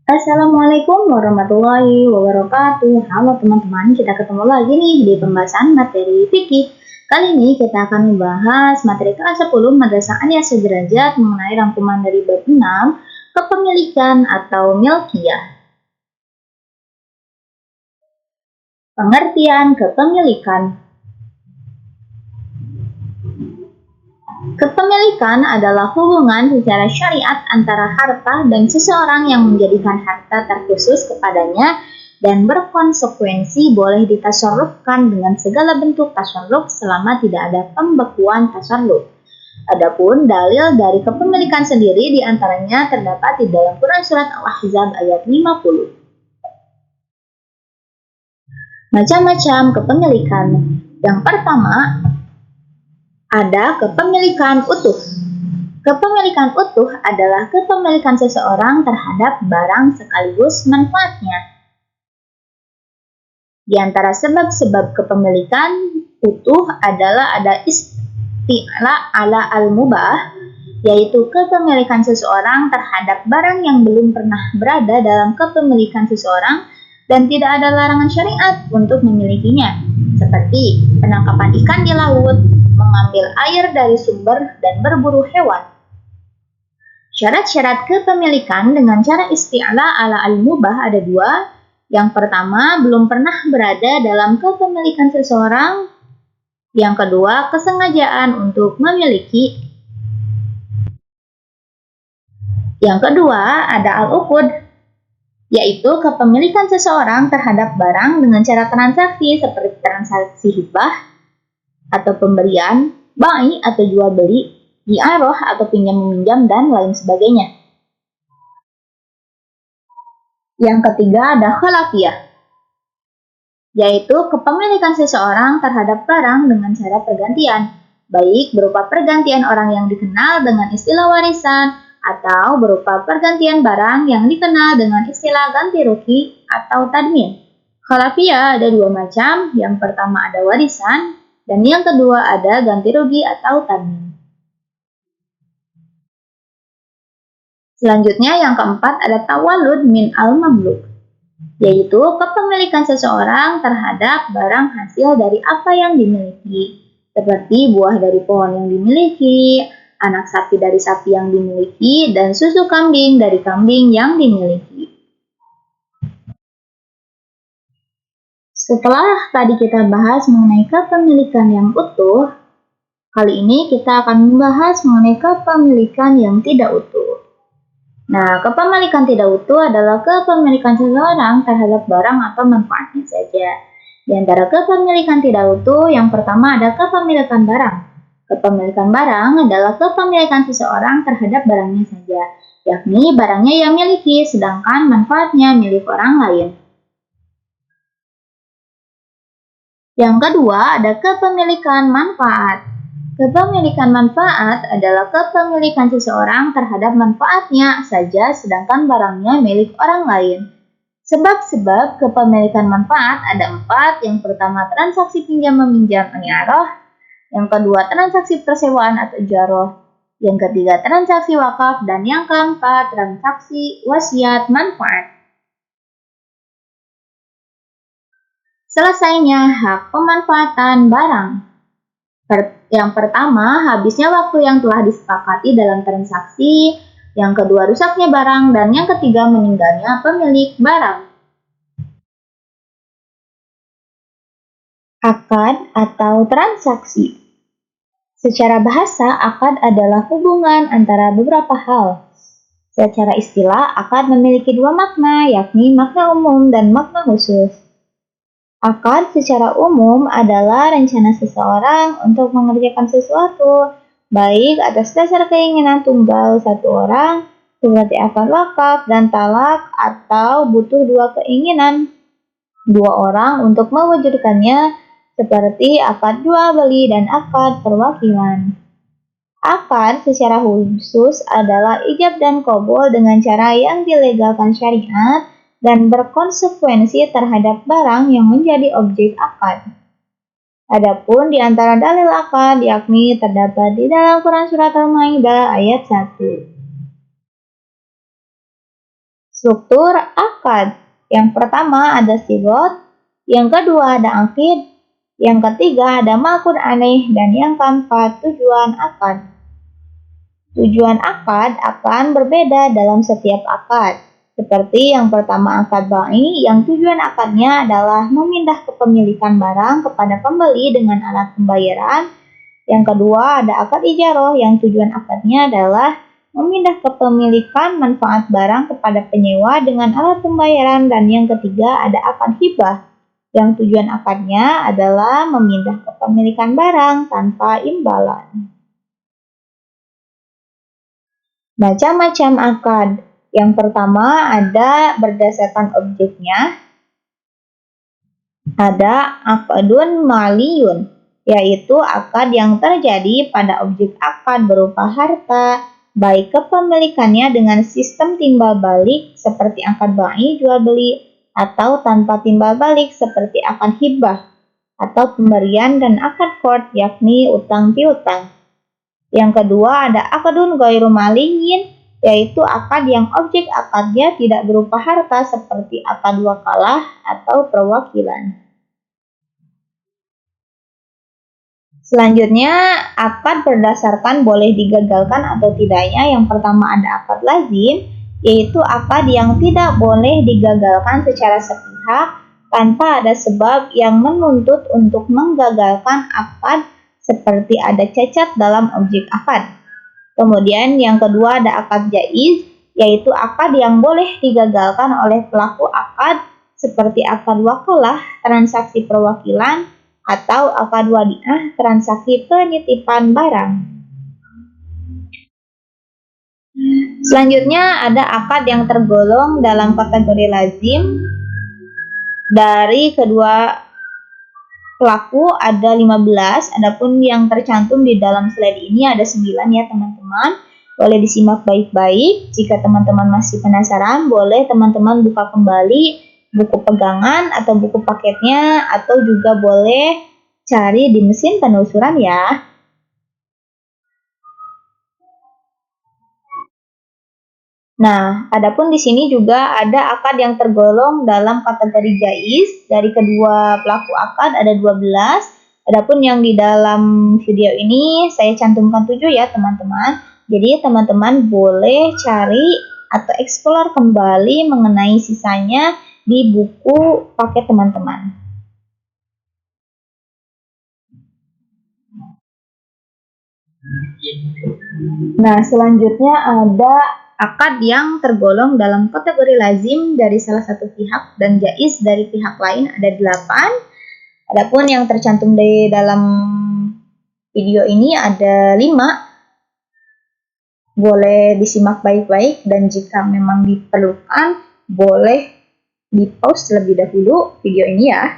Assalamualaikum warahmatullahi wabarakatuh. Halo teman-teman, kita ketemu lagi nih di pembahasan materi fikih. Kali ini kita akan membahas materi kelas 10 Madrasah Aliyah Sederajat mengenai rangkuman dari bab 6, kepemilikan atau milkiyah. Pengertian kepemilikan. Kepemilikan adalah hubungan secara syariat antara harta dan seseorang yang menjadikan harta terkhusus kepadanya dan berkonsekuensi boleh ditasarrufkan dengan segala bentuk tasarruf selama tidak ada pembekuan tasarruf. Adapun dalil dari kepemilikan sendiri diantaranya terdapat di dalam Quran Surat Al-Ahzab ayat 50. Macam-macam kepemilikan. Yang pertama, ada kepemilikan utuh. Kepemilikan utuh adalah kepemilikan seseorang terhadap barang sekaligus manfaatnya. Di antara sebab-sebab kepemilikan utuh adalah ada isti'la ala al-mubah, yaitu kepemilikan seseorang terhadap barang yang belum pernah berada dalam kepemilikan seseorang dan tidak ada larangan syariat untuk memilikinya, seperti penangkapan ikan di laut, mengambil air dari sumber, dan berburu hewan. Syarat-syarat kepemilikan dengan cara isti'la ala al-mubah ada dua. Yang pertama, belum pernah berada dalam kepemilikan seseorang. Yang kedua, kesengajaan untuk memiliki. Yang kedua, ada al-uqud, yaitu kepemilikan seseorang terhadap barang dengan cara transaksi seperti transaksi hibah atau pemberian, bai atau jual beli, i'arah atau pinjam meminjam, dan lain sebagainya. Yang ketiga ada khalafiyah, yaitu kepemilikan seseorang terhadap barang dengan cara pergantian, baik berupa pergantian orang yang dikenal dengan istilah warisan atau berupa pergantian barang yang dikenal dengan istilah ganti rugi atau tadmin. Khalafiyah ada dua macam, yang pertama ada warisan, dan yang kedua ada ganti rugi atau tadmin. Selanjutnya yang keempat ada tawallud min al-mamluk, yaitu kepemilikan seseorang terhadap barang hasil dari apa yang dimiliki, seperti buah dari pohon yang dimiliki, anak sapi dari sapi yang dimiliki, dan susu kambing dari kambing yang dimiliki. Setelah tadi kita bahas mengenai kepemilikan yang utuh, kali ini kita akan membahas mengenai kepemilikan yang tidak utuh. Nah, kepemilikan tidak utuh adalah kepemilikan seseorang terhadap barang atau manfaatnya saja. Di antara kepemilikan tidak utuh, yang pertama ada kepemilikan barang. Kepemilikan barang adalah kepemilikan seseorang terhadap barangnya saja, yakni barangnya yang miliki, sedangkan manfaatnya milik orang lain. Yang kedua ada kepemilikan manfaat. Kepemilikan manfaat adalah kepemilikan seseorang terhadap manfaatnya saja, sedangkan barangnya milik orang lain. Sebab-sebab kepemilikan manfaat ada 4. Yang pertama transaksi pinjam-meminjam i'arah. Yang kedua transaksi persewaan atau ijarah. Yang ketiga transaksi wakaf. Dan yang keempat transaksi wasiat manfaat. Selesainya hak pemanfaatan barang. Yang pertama, habisnya waktu yang telah disepakati dalam transaksi. Yang kedua, rusaknya barang. Dan yang ketiga, meninggalnya pemilik barang. Akad atau transaksi. Secara bahasa, akad adalah hubungan antara beberapa hal. Secara istilah, akad memiliki dua makna, yakni makna umum dan makna khusus. Akad secara umum adalah rencana seseorang untuk mengerjakan sesuatu, baik atas dasar keinginan tunggal satu orang, seperti akad wakaf dan talak, atau butuh dua keinginan dua orang untuk mewujudkannya, seperti akad jual beli dan akad perwakilan. Akad secara khusus adalah ijab dan qabul dengan cara yang dilegalkan syariat dan berkonsekuensi terhadap barang yang menjadi objek akad. Adapun di antara dalil akad yakni terdapat di dalam Quran Surat Al-Maidah ayat 1. Struktur akad. Yang pertama ada sigot, yang kedua ada akid, yang ketiga ada ma'qud alaih, dan yang keempat tujuan akad. Tujuan akad akan berbeda dalam setiap akad. Seperti yang pertama akad bai, yang tujuan akadnya adalah memindah kepemilikan barang kepada pembeli dengan alat pembayaran. Yang kedua ada akad ijaroh, yang tujuan akadnya adalah memindah kepemilikan manfaat barang kepada penyewa dengan alat pembayaran. Dan yang ketiga ada akad hibah, yang tujuan akadnya adalah memindah kepemilikan barang tanpa imbalan. Macam-macam akad. Yang pertama ada berdasarkan objeknya. Ada akadun maliyun, yaitu akad yang terjadi pada objek akad berupa harta, baik kepemilikannya dengan sistem timbal balik seperti akad bai jual beli, atau tanpa timbal balik seperti akad hibah, atau pemberian dan akad qard yakni utang piutang. Yang kedua ada akadun ghairu maliyin, yaitu akad yang objek akadnya tidak berupa harta seperti akad wakalah atau perwakilan. Selanjutnya, akad berdasarkan boleh digagalkan atau tidaknya. Yang pertama ada akad lazim, yaitu akad yang tidak boleh digagalkan secara sepihak tanpa ada sebab yang menuntut untuk menggagalkan akad seperti ada cacat dalam objek akad. Kemudian yang kedua ada akad jaiz, yaitu akad yang boleh digagalkan oleh pelaku akad seperti akad wakalah, transaksi perwakilan, atau akad wadiah, transaksi penitipan barang. Selanjutnya ada akad yang tergolong dalam kategori lazim. Dari kedua pelaku ada 15, adapun yang tercantum di dalam slide ini ada 9 ya teman-teman. Boleh disimak baik-baik. Jika teman-teman masih penasaran, boleh teman-teman buka kembali buku pegangan atau buku paketnya, atau juga boleh cari di mesin penelusuran ya. Nah, adapun di sini juga ada akad yang tergolong dalam kategori jaiz. Dari kedua pelaku akad ada 12. Adapun yang di dalam video ini saya cantumkan 7 ya teman-teman. Jadi teman-teman boleh cari atau eksplor kembali mengenai sisanya di buku paket teman-teman. Nah, selanjutnya ada akad yang tergolong dalam kategori lazim dari salah satu pihak dan jaiz dari pihak lain ada 8. Adapun yang tercantum di dalam video ini ada 5. Boleh disimak baik-baik dan jika memang diperlukan boleh di-pause terlebih dahulu video ini ya.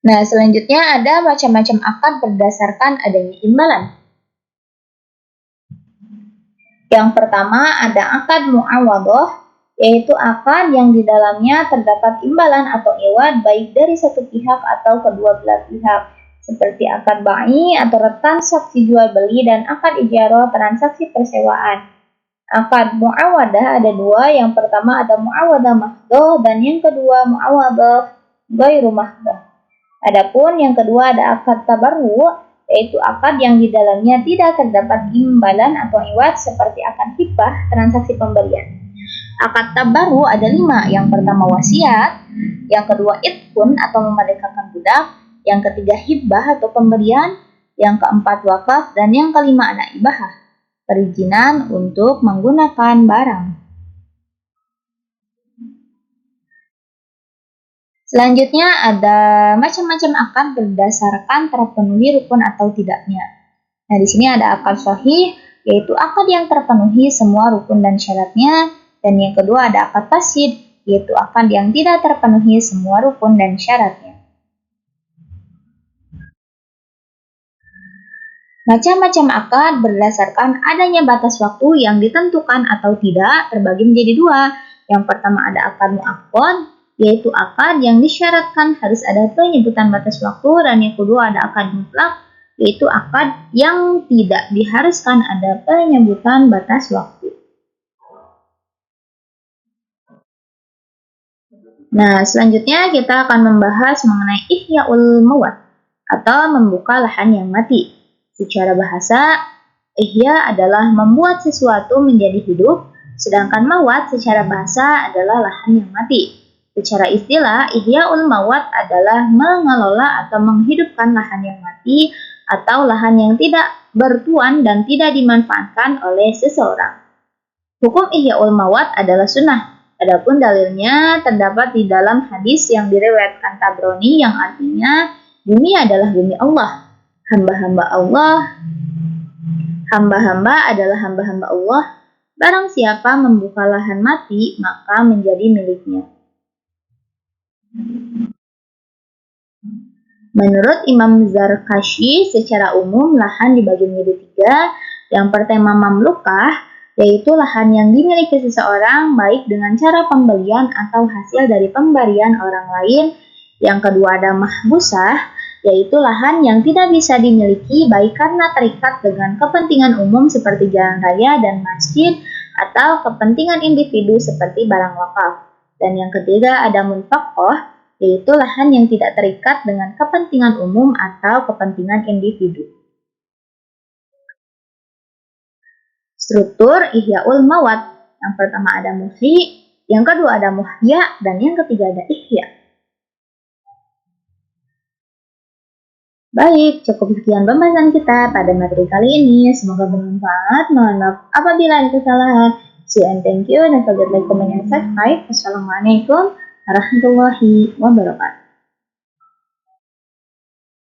Nah, selanjutnya ada macam-macam akad berdasarkan adanya imbalan. Yang pertama ada akad mu'awadhah, yaitu akad yang di dalamnya terdapat imbalan atau iwad baik dari satu pihak atau kedua belah pihak, seperti akad bai atau transaksi jual beli dan akad ijarah transaksi persewaan. Akad mu'awadah ada 2, yang pertama ada mu'awadah mahdoh dan yang kedua mu'awadah ghairu mahdoh. Adapun yang kedua ada akad tabarru, yaitu akad yang di dalamnya tidak terdapat imbalan atau iwad seperti akad hibah, transaksi pemberian. Akad tabarru ada 5, yang pertama wasiat, yang kedua itqun atau memerdekakan budak, yang ketiga hibah atau pemberian, yang keempat wakaf, dan yang kelima ada ibahah, perizinan untuk menggunakan barang. Selanjutnya ada macam-macam akad berdasarkan terpenuhi rukun atau tidaknya. Nah, di sini ada akad sahih, yaitu akad yang terpenuhi semua rukun dan syaratnya. Dan yang kedua ada akad fasid, yaitu akad yang tidak terpenuhi semua rukun dan syaratnya. Macam-macam akad berdasarkan adanya batas waktu yang ditentukan atau tidak terbagi menjadi 2. Yang pertama ada akad mu'aqqad, yaitu akad yang disyaratkan harus ada penyebutan batas waktu, dan yang kedua ada akad mutlak, yaitu akad yang tidak diharuskan ada penyebutan batas waktu. Nah, selanjutnya kita akan membahas mengenai ihya'ul mawat atau membuka lahan yang mati. Secara bahasa, ihya adalah membuat sesuatu menjadi hidup, sedangkan mawat secara bahasa adalah lahan yang mati. Secara istilah, ihya'ul mawat adalah mengelola atau menghidupkan lahan yang mati atau lahan yang tidak bertuan dan tidak dimanfaatkan oleh seseorang. Hukum ihya'ul mawat adalah sunnah. Adapun dalilnya terdapat di dalam hadis yang diriwayatkan Tabrani yang artinya bumi adalah bumi Allah. Hamba-hamba adalah hamba-hamba Allah. Barang siapa membuka lahan mati, maka menjadi miliknya. Menurut Imam Zarkashi, secara umum lahan dibagi menjadi 3. Yang pertama mamlukah, yaitu lahan yang dimiliki seseorang baik dengan cara pembelian atau hasil dari pemberian orang lain. Yang kedua ada mahbusah, yaitu lahan yang tidak bisa dimiliki baik karena terikat dengan kepentingan umum seperti jalan raya dan masjid atau kepentingan individu seperti barang wakaf. Dan yang ketiga ada munfaqoh, yaitu lahan yang tidak terikat dengan kepentingan umum atau kepentingan individu. Struktur ihya'ul mawat. Yang pertama ada muhyi, yang kedua ada muhya, dan yang ketiga ada ihya. Baik, cukup sekian pembahasan kita pada materi kali ini. Semoga bermanfaat. Mohon maaf apabila ada kesalahan. See you and thank you. Don't forget like, comment, and subscribe. Wassalamualaikum warahmatullahi wabarakatuh.